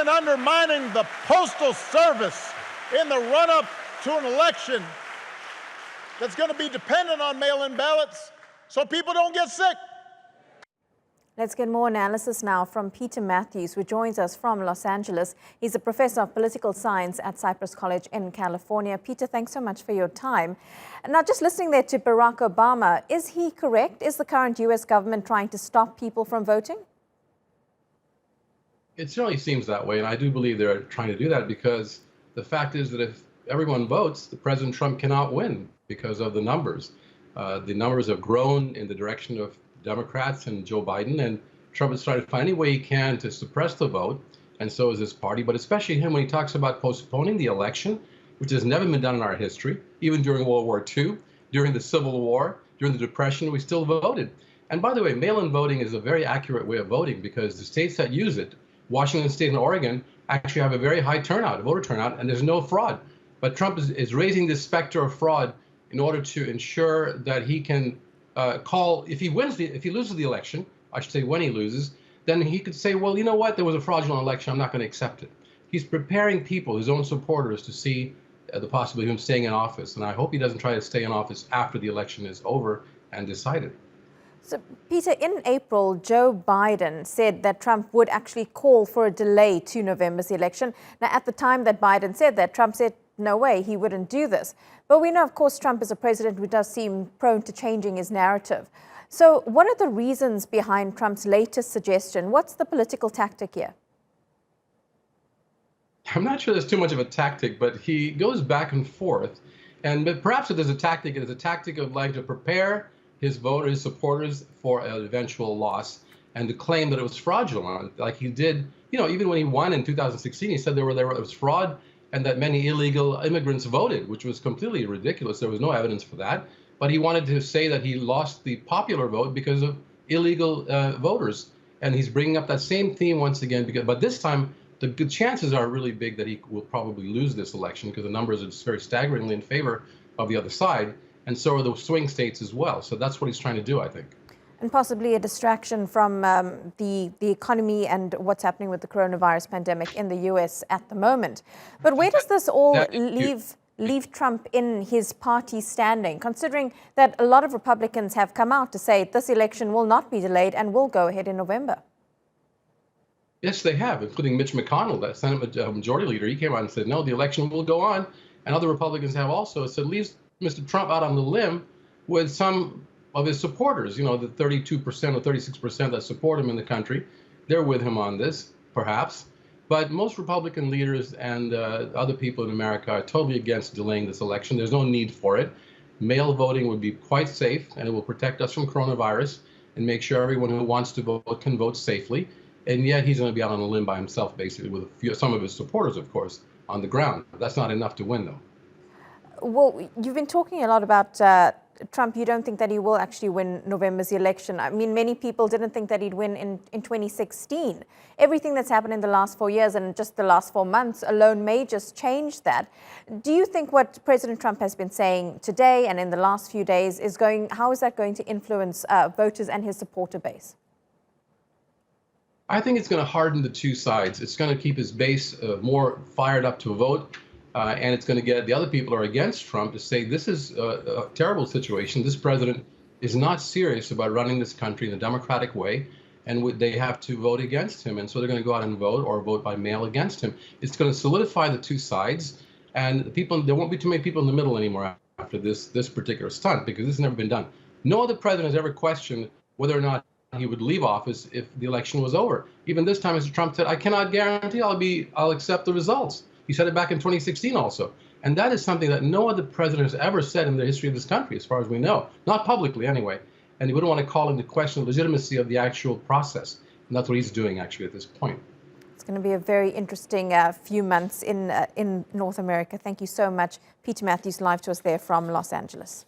even undermining the Postal Service in the run-up to an election that's going to be dependent on mail-in ballots so people don't get sick. Let's get more analysis now from Peter Mathews, who joins us from Los Angeles. He's a professor of political science at Cypress College in California. Peter, thanks so much for your time. Now, just listening there to Barack Obama, is he correct? Is the current U.S. government trying to stop people from voting? It certainly seems that way, and I do believe they're trying to do that because the fact is that if everyone votes, the President Trump cannot win because of the numbers. The numbers have grown in the direction of Democrats and Joe Biden, and Trump has tried to find any way he can to suppress the vote, and so is his party, but especially him when he talks about postponing the election, which has never been done in our history. Even during World War II, during the Civil War, during the Depression, we still voted. And by the way, mail-in voting is a very accurate way of voting because the states that use it, Washington State and Oregon, actually have a very high turnout, voter turnout, and there's no fraud. But Trump is raising this specter of fraud in order to ensure that he can call, if he loses the election, I should say when he loses, then he could say, well, you know what, there was a fraudulent election, I'm not going to accept it. He's preparing people, his own supporters, to see the possibility of him staying in office. And I hope he doesn't try to stay in office after the election is over and decided. So, Peter, in April, Joe Biden said that Trump would actually call for a delay to November's election. Now, at the time that Biden said that, Trump said, no way, he wouldn't do this. But we know, of course, Trump is a president who does seem prone to changing his narrative. So what are the reasons behind Trump's latest suggestion? What's the political tactic here? I'm not sure there's too much of a tactic, but he goes back and forth. And perhaps if there's a tactic, it is a tactic of like to prepare his voters, supporters for an eventual loss and to claim that it was fraudulent, like he did, you know, even when he won in 2016, he said there was fraud and that many illegal immigrants voted, which was completely ridiculous. There was no evidence for that. But he wanted to say that he lost the popular vote because of illegal voters. And he's bringing up that same theme once again. But this time, the chances are really big that he will probably lose this election because the numbers are very staggeringly in favor of the other side. And so are the swing states as well. So that's what he's trying to do, I think. And possibly a distraction from the economy and what's happening with the coronavirus pandemic in the U.S. at the moment. But where does this all leave Trump in his party standing, considering that a lot of Republicans have come out to say this election will not be delayed and will go ahead in November? Yes, they have, including Mitch McConnell, that Senate Majority Leader. He came out and said, no, the election will go on. And other Republicans have also. So it leaves Mr. Trump out on the limb with some of his supporters, you know, the 32% or 36% that support him in the country. They're with him on this, perhaps. But most Republican leaders and other people in America are totally against delaying this election. There's no need for it. Mail voting would be quite safe, and it will protect us from coronavirus and make sure everyone who wants to vote can vote safely. And yet he's going to be out on a limb by himself, basically, with some of his supporters, of course, on the ground. That's not enough to win, though. Well, you've been talking a lot about Trump. You don't think that he will actually win November's election. I mean, many people didn't think that he'd win in 2016. Everything that's happened in the last 4 years and just the last 4 months alone may just change that. Do you think what President Trump has been saying today and in the last few days how is that going to influence voters and his supporter base? I think it's going to harden the two sides. It's going to keep his base more fired up to vote. And it's going to get the other people who are against Trump to say this is a terrible situation. This president is not serious about running this country in a democratic way, and they have to vote against him. And so they're going to go out and vote or vote by mail against him. It's going to solidify the two sides, and there won't be too many people in the middle anymore after this particular stunt, because this has never been done. No other president has ever questioned whether or not he would leave office if the election was over. Even this time, Mr. Trump said, I cannot guarantee I'll accept the results. He said it back in 2016 also. And that is something that no other president has ever said in the history of this country, as far as we know. Not publicly, anyway. And he wouldn't want to call into question the legitimacy of the actual process. And that's what he's doing, actually, at this point. It's going to be a very interesting few months in North America. Thank you so much. Peter Mathews, live to us there from Los Angeles.